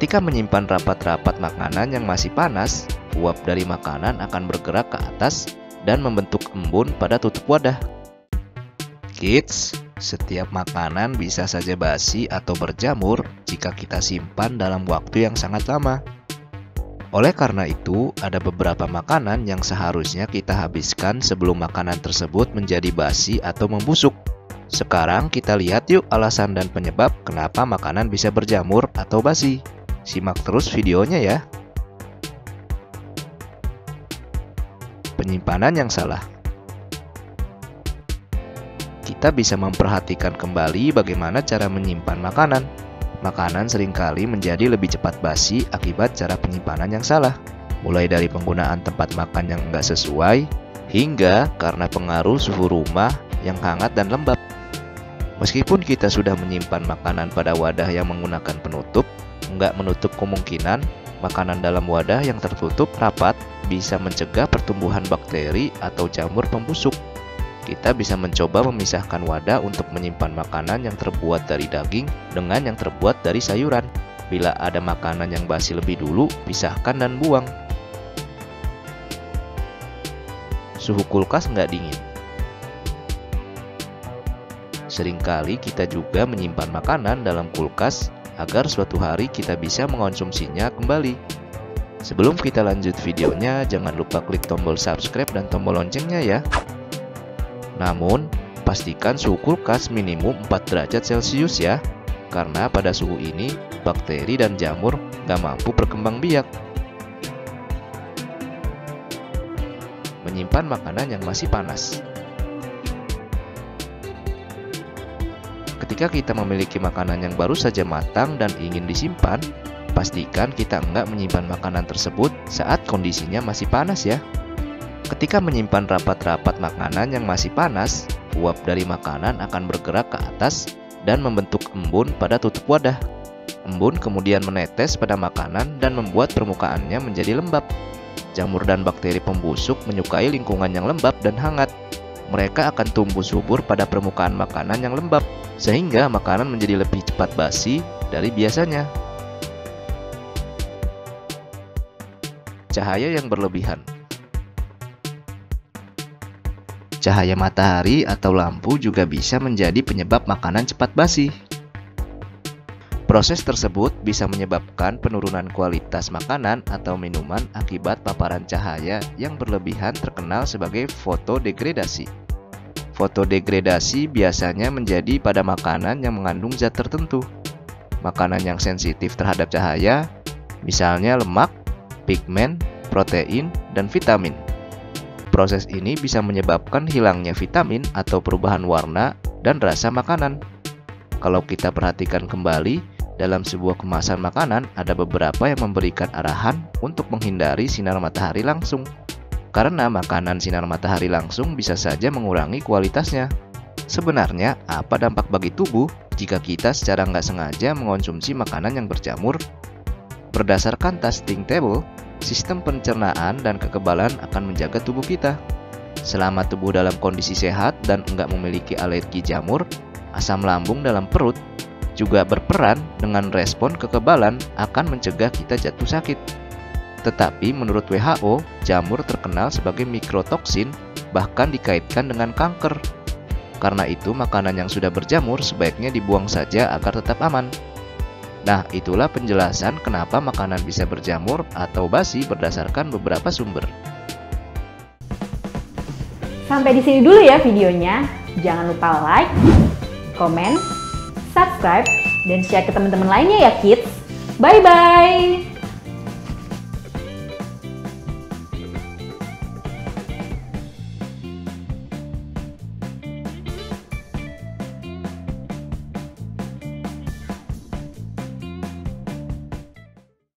Ketika menyimpan rapat-rapat makanan yang masih panas, uap dari makanan akan bergerak ke atas dan membentuk embun pada tutup wadah. Kids, setiap makanan bisa saja basi atau berjamur jika kita simpan dalam waktu yang sangat lama. Oleh karena itu, ada beberapa makanan yang seharusnya kita habiskan sebelum makanan tersebut menjadi basi atau membusuk. Sekarang kita lihat yuk alasan dan penyebab kenapa makanan bisa berjamur atau basi. Simak terus videonya ya. Penyimpanan yang salah. Kita bisa memperhatikan kembali bagaimana cara menyimpan makanan. Makanan seringkali menjadi lebih cepat basi akibat cara penyimpanan yang salah. Mulai dari penggunaan tempat makan yang enggak sesuai, hingga karena pengaruh suhu rumah yang hangat dan lembab. Meskipun kita sudah menyimpan makanan pada wadah yang menggunakan penutup, enggak menutup kemungkinan makanan dalam wadah yang tertutup rapat bisa mencegah pertumbuhan bakteri atau jamur pembusuk. Kita bisa mencoba memisahkan wadah untuk menyimpan makanan yang terbuat dari daging dengan yang terbuat dari sayuran. Bila ada makanan yang basi lebih dulu, pisahkan dan buang. Suhu kulkas nggak dingin. Seringkali kita juga menyimpan makanan dalam kulkas agar suatu hari kita bisa mengonsumsinya kembali. Sebelum kita lanjut videonya, jangan lupa klik tombol subscribe dan tombol loncengnya ya. Namun, pastikan suhu kulkas minimum 4 derajat Celcius ya, karena pada suhu ini, bakteri dan jamur gak mampu berkembang biak. Menyimpan makanan yang masih panas. Ketika kita memiliki makanan yang baru saja matang dan ingin disimpan, pastikan kita enggak menyimpan makanan tersebut saat kondisinya masih panas ya. Ketika menyimpan rapat-rapat makanan yang masih panas, uap dari makanan akan bergerak ke atas dan membentuk embun pada tutup wadah. Embun kemudian menetes pada makanan dan membuat permukaannya menjadi lembab. Jamur dan bakteri pembusuk menyukai lingkungan yang lembab dan hangat. Mereka akan tumbuh subur pada permukaan makanan yang lembab, sehingga makanan menjadi lebih cepat basi dari biasanya. Cahaya yang berlebihan. Cahaya matahari atau lampu juga bisa menjadi penyebab makanan cepat basi. Proses tersebut bisa menyebabkan penurunan kualitas makanan atau minuman akibat paparan cahaya yang berlebihan terkenal sebagai fotodegradasi. Fotodegradasi biasanya menjadi pada makanan yang mengandung zat tertentu. Makanan yang sensitif terhadap cahaya, misalnya lemak, pigmen, protein, dan vitamin. Proses ini bisa menyebabkan hilangnya vitamin atau perubahan warna dan rasa makanan. Kalau kita perhatikan kembali, dalam sebuah kemasan makanan ada beberapa yang memberikan arahan untuk menghindari sinar matahari langsung. Karena makanan sinar matahari langsung bisa saja mengurangi kualitasnya. Sebenarnya, apa dampak bagi tubuh jika kita secara nggak sengaja mengonsumsi makanan yang berjamur? Berdasarkan testing table, sistem pencernaan dan kekebalan akan menjaga tubuh kita. Selama tubuh dalam kondisi sehat dan enggak memiliki alergi jamur, asam lambung dalam perut juga berperan dengan respon kekebalan akan mencegah kita jatuh sakit. Tetapi menurut WHO, jamur terkenal sebagai mikrotoksin, bahkan dikaitkan dengan kanker. Karena itu, makanan yang sudah berjamur sebaiknya dibuang saja agar tetap aman. Nah, itulah penjelasan kenapa makanan bisa berjamur atau basi berdasarkan beberapa sumber. Sampai di sini dulu ya videonya. Jangan lupa like, komen, subscribe, dan share ke teman-teman lainnya ya kids. Bye-bye!